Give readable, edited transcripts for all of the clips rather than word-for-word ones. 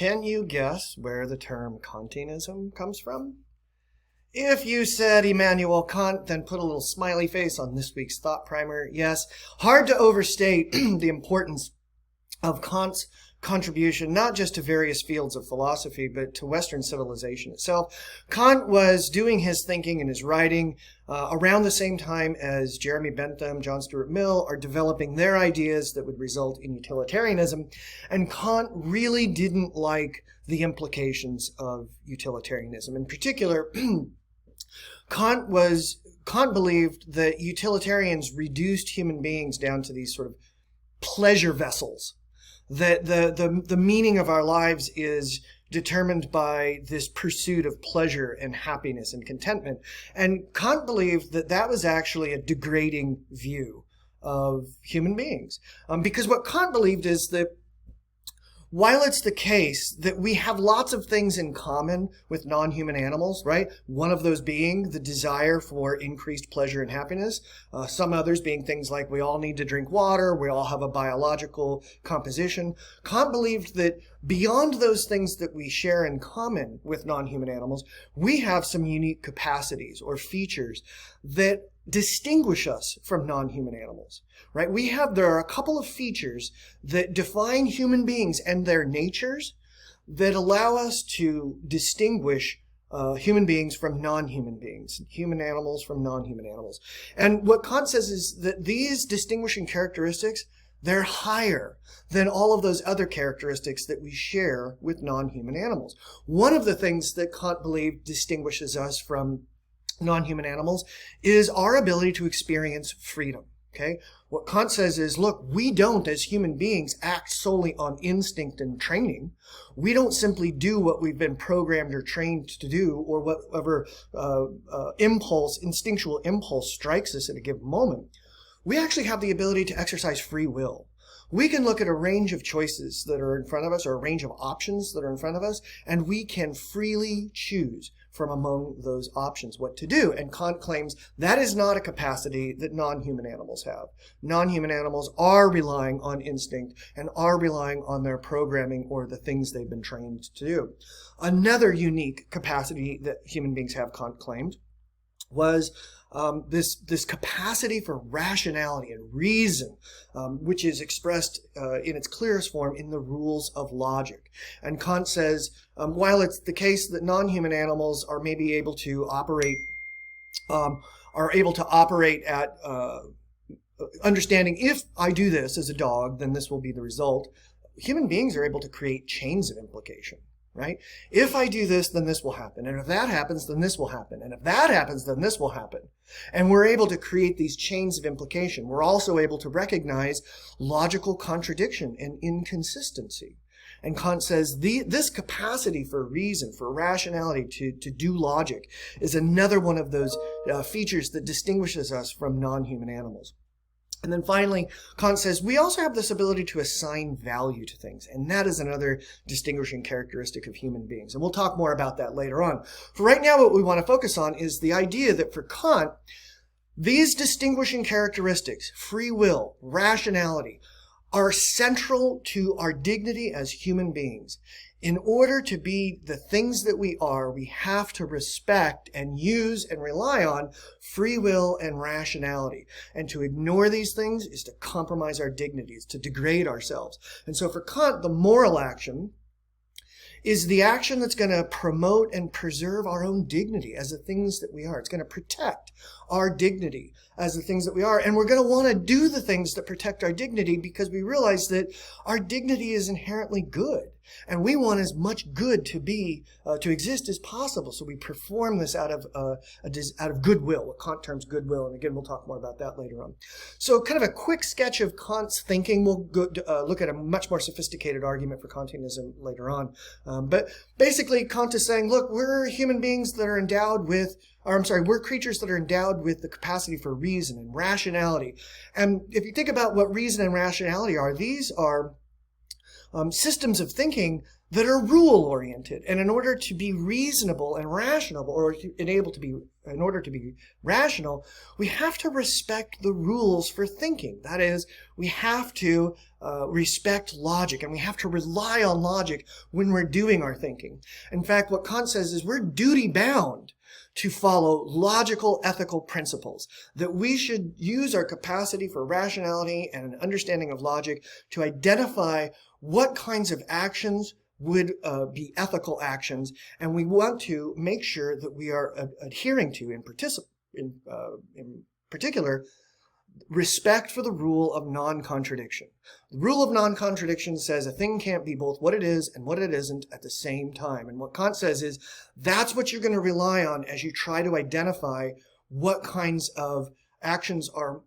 Can you guess where the term Kantianism comes from? If you said Immanuel Kant, then put a little smiley face on this week's thought primer. Yes, hard to overstate the importance of Kant's contribution, not just to various fields of philosophy, but to Western civilization itself. Kant was doing his thinking and his writing around the same time as Jeremy Bentham, John Stuart Mill are developing their ideas that would result in utilitarianism. And Kant really didn't like the implications of utilitarianism. In particular, Kant believed that utilitarians reduced human beings down to these sort of pleasure vessels, that the meaning of our lives is determined by this pursuit of pleasure and happiness and contentment. And Kant believed that that was actually a degrading view of human beings. Because what Kant believed is that while it's the case that we have lots of things in common with non-human animals, right? One of those being the desire for increased pleasure and happiness. Some others being things like we all need to drink water, we all have a biological composition. Kant believed that beyond those things that we share in common with non-human animals, we have some unique capacities or features that distinguish us from non-human animals, right? There are a couple of features that define human beings and their natures that allow us to distinguish human beings from non-human beings, human animals from non-human animals. And what Kant says is that these distinguishing characteristics, they're higher than all of those other characteristics that we share with non-human animals. One of the things that Kant believed distinguishes us from non-human animals is our ability to experience freedom. Okay? What Kant says is, look, we don't as human beings act solely on instinct and training. We don't simply do what we've been programmed or trained to do, or whatever instinctual impulse strikes us at a given moment. We actually have the ability to exercise free will. We can look at a range of choices that are in front of us, or a range of options that are in front of us, and we can freely choose from among those options what to do. And Kant claims that is not a capacity that non-human animals have. Non-human animals are relying on instinct and are relying on their programming or the things they've been trained to do. Another unique capacity that human beings have, Kant claimed, was this capacity for rationality and reason, which is expressed in its clearest form in the rules of logic. And Kant says, while it's the case that non-human animals are maybe able to operate at understanding, if I do this as a dog, then this will be the result, human beings are able to create chains of implication. Right? If I do this, then this will happen. And if that happens, then this will happen. And if that happens, then this will happen. And we're able to create these chains of implication. We're also able to recognize logical contradiction and inconsistency. And Kant says this capacity for reason, for rationality, to do logic, is another one of those features that distinguishes us from non-human animals. And then finally, Kant says we also have this ability to assign value to things. And that is another distinguishing characteristic of human beings. And we'll talk more about that later on. For right now, what we want to focus on is the idea that for Kant, these distinguishing characteristics, free will, rationality, are central to our dignity as human beings. In order to be the things that we are, we have to respect and use and rely on free will and rationality. And to ignore these things is to compromise our dignities, to degrade ourselves. And so for Kant, the moral action is the action that's going to promote and preserve our own dignity as the things that we are. It's going to protect our dignity as the things that we are. And we're going to want to do the things that protect our dignity because we realize that our dignity is inherently good. And we want as much good to exist as possible. So we perform this out of goodwill, what Kant terms goodwill. And again, we'll talk more about that later on. So kind of a quick sketch of Kant's thinking. We'll look at a much more sophisticated argument for Kantianism later on. But basically, Kant is saying, look, we're human beings that are we're creatures that are endowed with the capacity for reason and rationality. And if you think about what reason and rationality are, these are systems of thinking that are rule-oriented. And in order to be reasonable and rational, or in order to be rational, we have to respect the rules for thinking. That is, we have to respect logic, and we have to rely on logic when we're doing our thinking. In fact, what Kant says is we're duty-bound to follow logical ethical principles, that we should use our capacity for rationality and an understanding of logic to identify what kinds of actions would be ethical actions, and we want to make sure that we are adhering to, in particular, respect for the rule of non-contradiction. The rule of non-contradiction says a thing can't be both what it is and what it isn't at the same time. And what Kant says is that's what you're going to rely on as you try to identify what kinds of actions are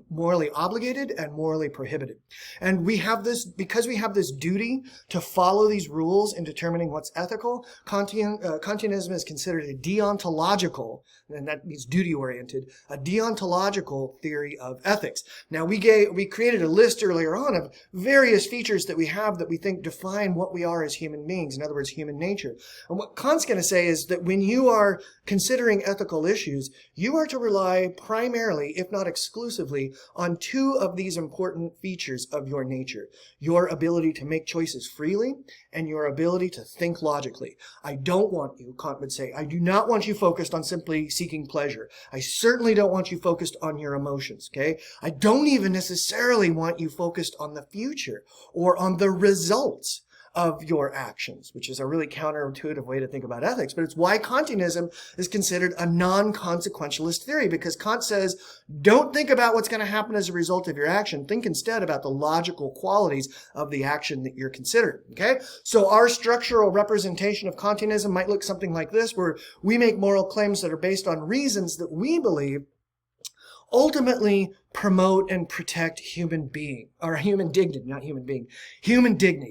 morally obligated and morally prohibited. And we have this, because we have this duty to follow these rules in determining what's ethical, Kantianism is considered a deontological, and that means duty-oriented, a deontological theory of ethics. Now, we created a list earlier on of various features that we have that we think define what we are as human beings, in other words, human nature. And what Kant's going to say is that when you are considering ethical issues, you are to rely primarily, if not exclusively, on two of these important features of your nature: your ability to make choices freely and your ability to think logically. I don't want you, Kant would say, I do not want you focused on simply seeking pleasure. I certainly don't want you focused on your emotions, okay? I don't even necessarily want you focused on the future or on the results of your actions, which is a really counterintuitive way to think about ethics. But it's why Kantianism is considered a non-consequentialist theory, because Kant says, don't think about what's going to happen as a result of your action. Think instead about the logical qualities of the action that you're considering, okay? So our structural representation of Kantianism might look something like this, where we make moral claims that are based on reasons that we believe ultimately promote and protect human dignity.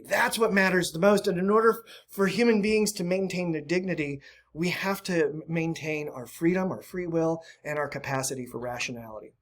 That's what matters the most. And in order for human beings to maintain their dignity, we have to maintain our freedom, our free will, and our capacity for rationality.